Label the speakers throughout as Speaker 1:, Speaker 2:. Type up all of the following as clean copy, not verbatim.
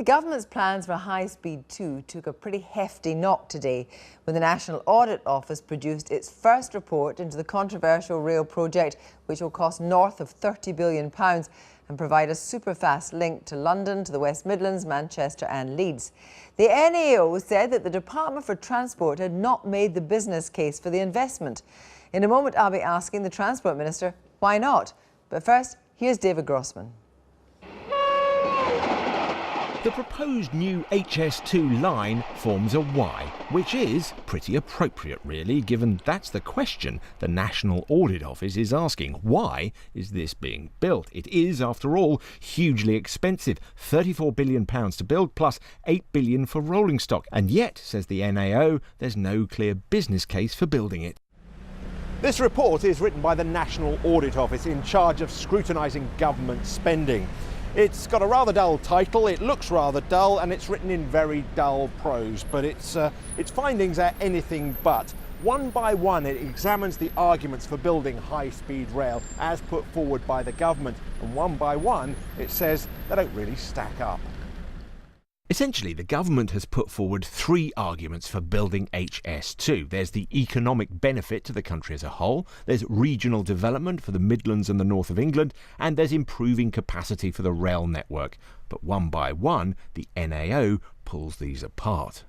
Speaker 1: government's plans for High Speed 2 took a pretty hefty knock today when the National Audit Office produced its first report into the controversial rail project, which will cost north of £30 billion and provide a super-fast link to London, to the West Midlands, Manchester and Leeds. The NAO said that the Department for Transport had not made the business case for the investment. In a moment, I'll be asking the Transport Minister why not. But first, here's David Grossman.
Speaker 2: The proposed new HS2 line forms a Y, which is pretty appropriate really, given that's the question the National Audit Office is asking. Why is this being built? It is, after all, hugely expensive. £34 billion to build, plus £8 billion for rolling stock. And yet, says the NAO, there's no clear business case for building it.
Speaker 3: This report is written by the National Audit Office, in charge of scrutinising government spending. It's got a rather dull title, it looks rather dull, and it's written in very dull prose, but its findings are anything but. One by one, it examines the arguments for building high-speed rail as put forward by the government, and one by one, it says they don't really stack up.
Speaker 2: Essentially, the government has put forward three arguments for building HS2. There's the economic benefit to the country as a whole, there's regional development for the Midlands and the north of England, and there's improving capacity for the rail network. But one by one, the NAO pulls these apart.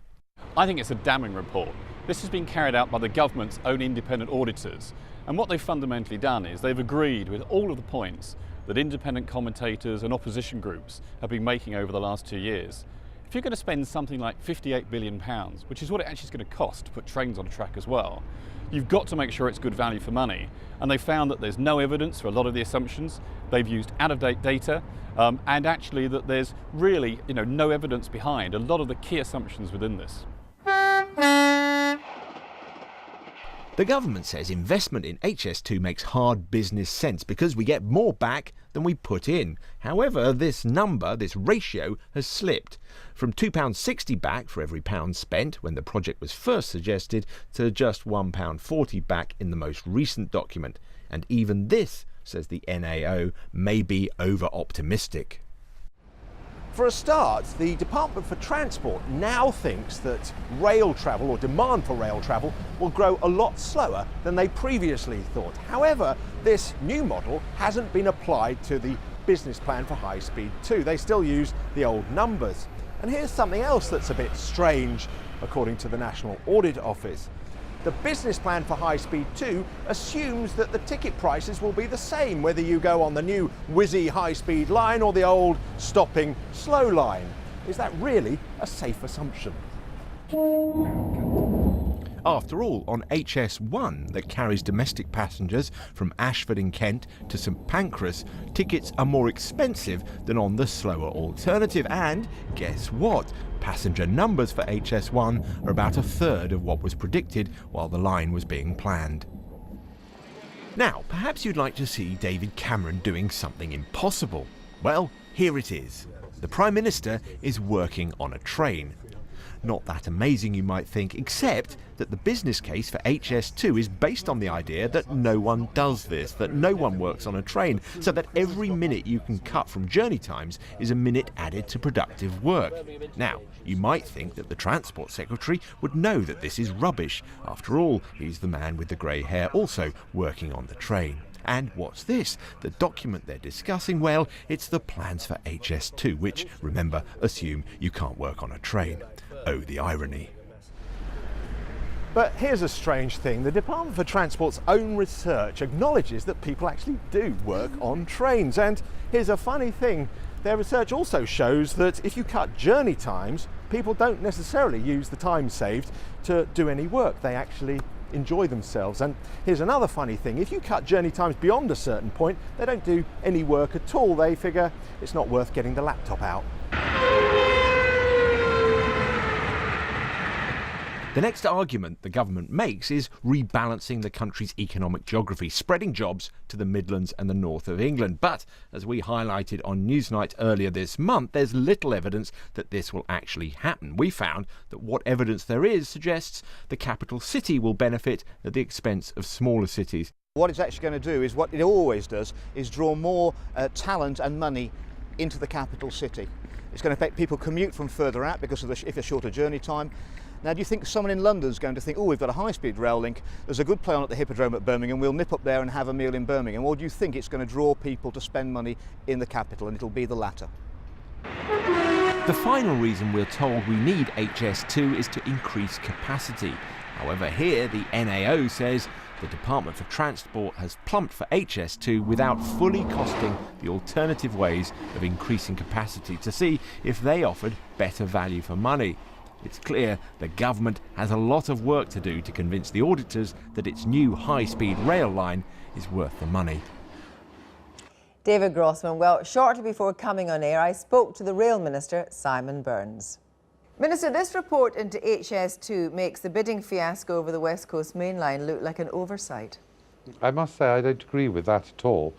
Speaker 4: I think it's a damning report. This has been carried out by the government's own independent auditors, and what they've fundamentally done is they've agreed with all of the points that independent commentators and opposition groups have been making over the last 2 years. If you're going to spend something like £58 billion, which is what it actually is going to cost to put trains on a track as well, you've got to make sure it's good value for money. And they found that there's no evidence for a lot of the assumptions. They've used out-of-date data, and actually that there's really no evidence behind a lot of the key assumptions within this.
Speaker 2: The government says investment in HS2 makes hard business sense because we get more back than we put in. However, this number, this ratio, has slipped from £2.60 back for every pound spent when the project was first suggested to just £1.40 back in the most recent document. And even this, says the NAO, may be over-optimistic.
Speaker 3: For a start, the Department for Transport now thinks that rail travel, or demand for rail travel, will grow a lot slower than they previously thought. However, this new model hasn't been applied to the business plan for High Speed 2. They still use the old numbers. And here's something else that's a bit strange, according to the National Audit Office. The business plan for High Speed 2 assumes that the ticket prices will be the same whether you go on the new whizzy high-speed line or the old stopping slow line. Is that really a safe assumption?
Speaker 2: After all, on HS1 that carries domestic passengers from Ashford in Kent to St Pancras, tickets are more expensive than on the slower alternative. And guess what? Passenger numbers for HS1 are about a third of what was predicted while the line was being planned. Now, perhaps you'd like to see David Cameron doing something impossible. Well, here it is. The Prime Minister is working on a train. Not that amazing, you might think, except that the business case for HS2 is based on the idea that no one does this, that no one works on a train, so that every minute you can cut from journey times is a minute added to productive work. Now, you might think that the Transport Secretary would know that this is rubbish. After all, he's the man with the grey hair also working on the train. And what's this? The document they're discussing? Well, it's the plans for HS2, which, remember, assume you can't work on a train. Oh, the irony.
Speaker 3: But here's a strange thing. The Department for Transport's own research acknowledges that people actually do work on trains. And here's a funny thing. Their research also shows that if you cut journey times, people don't necessarily use the time saved to do any work. They actually enjoy themselves. And here's another funny thing. If you cut journey times beyond a certain point, they don't do any work at all. They figure it's not worth getting the laptop out.
Speaker 2: The next argument the government makes is rebalancing the country's economic geography, spreading jobs to the Midlands and the north of England. But, as we highlighted on Newsnight earlier this month, there's little evidence that this will actually happen. We found that what evidence there is suggests the capital city will benefit at the expense of smaller cities.
Speaker 5: What it's actually going to do is what it always does, is draw more talent and money into the capital city. It's going to affect people commute from further out because of if a shorter journey time. Now, do you think someone in London's going to think, oh, we've got a high-speed rail link, there's a good play on at the Hippodrome at Birmingham, we'll nip up there and have a meal in Birmingham? Or do you think it's going to draw people to spend money in the capital, and it'll be the latter?
Speaker 2: The final reason we're told we need HS2 is to increase capacity. However, here the NAO says the Department for Transport has plumped for HS2 without fully costing the alternative ways of increasing capacity to see if they offered better value for money. It's clear the government has a lot of work to do to convince the auditors that its new high-speed rail line is worth the money.
Speaker 1: David Grossman. Well, shortly before coming on air, I spoke to the Rail Minister, Simon Burns. Minister, this report into HS2 makes the bidding fiasco over the West Coast Main Line look like an oversight.
Speaker 6: I must say I don't agree with that at all.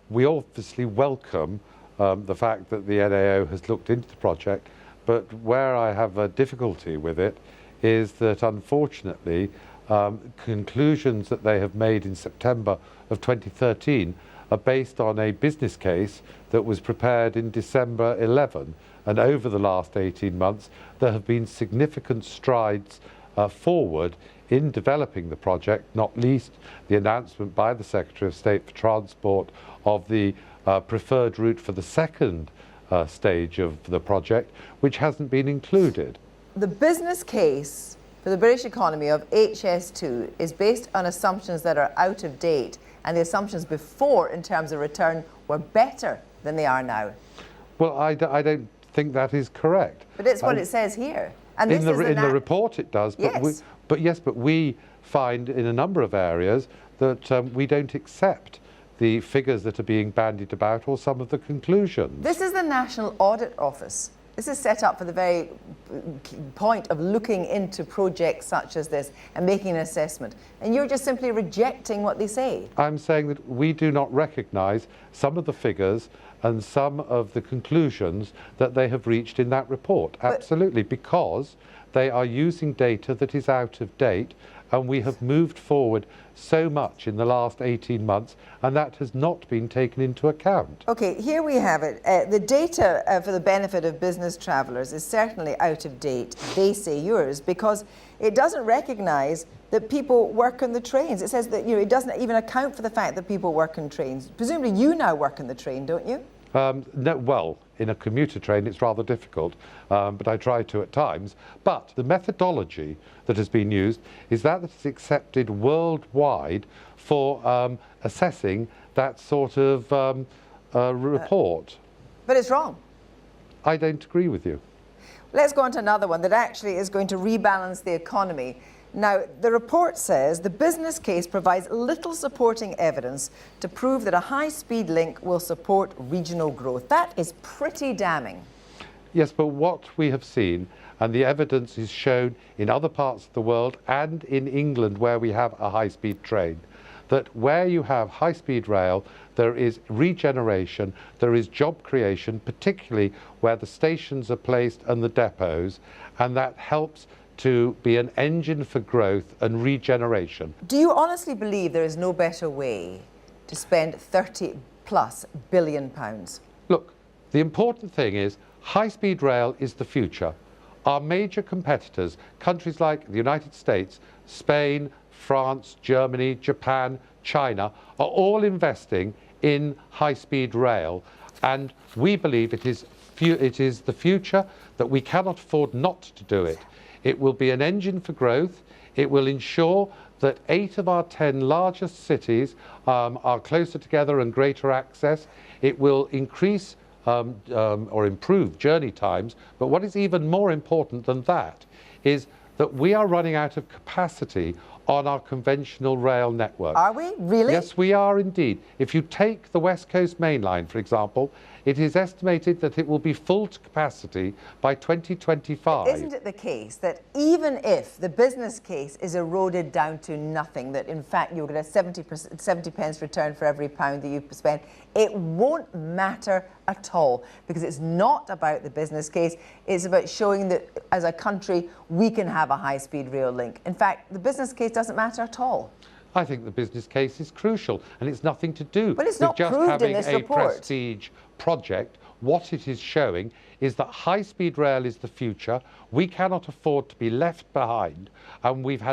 Speaker 6: We obviously welcome the fact that the NAO has looked into the project, but where I have a difficulty with it is that unfortunately conclusions that they have made in September of 2013 are based on a business case that was prepared in December 11, and over the last 18 months there have been significant strides forward in developing the project, not least the announcement by the Secretary of State for Transport of the preferred route for the second stage of the project, which hasn't been included.
Speaker 1: The business case for the British economy of HS2 is based on assumptions that are out of date, and the assumptions before in terms of return were better than they are now.
Speaker 6: Well, I don't think that is correct.
Speaker 1: But it's what it says here. And
Speaker 6: in the report it does, but
Speaker 1: yes.
Speaker 6: But we find in a number of areas that we don't accept the figures that are being bandied about or some of the conclusions.
Speaker 1: This is the National Audit Office. This is set up for the very point of looking into projects such as this and making an assessment. And you're just simply rejecting what they say.
Speaker 6: I'm saying that we do not recognise some of the figures and some of the conclusions that they have reached in that report. Absolutely, because they are using data that is out of date, and we have moved forward so much in the last 18 months, and that has not been taken into account.
Speaker 1: Okay, here we have it. The data for the benefit of business travellers is certainly out of date, they say yours, because it doesn't recognise that people work on the trains. It says that it doesn't even account for the fact that people work on trains. Presumably you now work on the train, don't you?
Speaker 6: No, well, in a commuter train it's rather difficult, but I try to at times. But the methodology that has been used is that is accepted worldwide for assessing that sort of report.
Speaker 1: But it's wrong.
Speaker 6: I don't agree with you.
Speaker 1: Let's go on to another one that actually is going to rebalance the economy. Now, the report says the business case provides little supporting evidence to prove that a high-speed link will support regional growth. That is pretty damning.
Speaker 6: Yes, but what we have seen, and the evidence is shown in other parts of the world and in England where we have a high-speed train, that where you have high-speed rail, there is regeneration, there is job creation, particularly where the stations are placed and the depots, and that helps to be an engine for growth and regeneration.
Speaker 1: Do you honestly believe there is no better way to spend £30+ billion?
Speaker 6: Look, the important thing is high-speed rail is the future. Our major competitors, countries like the United States, Spain, France, Germany, Japan, China, are all investing in high-speed rail, and we believe it is the future, that we cannot afford not to do it. It will be an engine for growth. It will ensure that 8 of our 10 largest cities are closer together and greater access. It will increase or improve journey times. But what is even more important than that is that we are running out of capacity on our conventional rail network.
Speaker 1: Are we? Really?
Speaker 6: Yes, we are indeed. If you take the West Coast Main Line, for example, it is estimated that it will be full to capacity by 2025.
Speaker 1: Isn't it the case that even if the business case is eroded down to nothing, that in fact you'll get a 70 pence return for every pound that you spend, it won't matter at all, because it's not about the business case, it's about showing that as a country we can have a high-speed rail link. In fact, the business case doesn't matter at all.
Speaker 6: I think the business case is crucial, and it's nothing to do
Speaker 1: but it's
Speaker 6: with
Speaker 1: not
Speaker 6: just
Speaker 1: proved
Speaker 6: having
Speaker 1: in this
Speaker 6: a
Speaker 1: report.
Speaker 6: prestige project, what it is showing is that high-speed rail is the future. We cannot afford to be left behind, and we've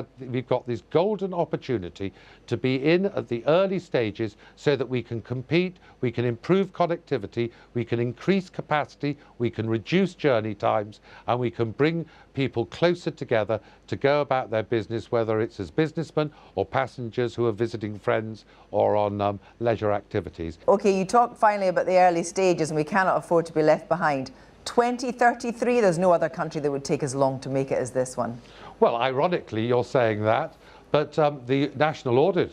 Speaker 6: got this golden opportunity to be in at the early stages so that we can compete, we can improve connectivity, we can increase capacity, we can reduce journey times, and we can bring people closer together to go about their business, whether it's as businessmen or passengers who are visiting friends or on leisure activities.
Speaker 1: OK, you talked finally about the early stages, and we cannot afford to be left behind. 2033, there's no other country that would take as long to make it as this one.
Speaker 6: Well, ironically, you're saying that, but the National Audit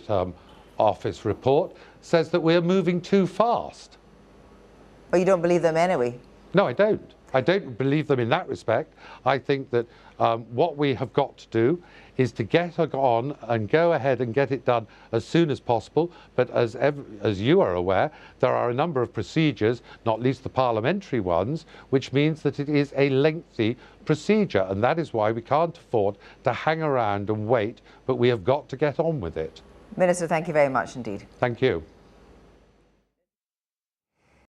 Speaker 6: Office report says that we're moving too fast.
Speaker 1: But you don't believe them anyway?
Speaker 6: No, I don't. I don't believe them in that respect. I think that what we have got to do is to get on and go ahead and get it done as soon as possible. But as you are aware, there are a number of procedures, not least the parliamentary ones, which means that it is a lengthy procedure. And that is why we can't afford to hang around and wait, but we have got to get on with it.
Speaker 1: Minister, thank you very much indeed.
Speaker 6: Thank you.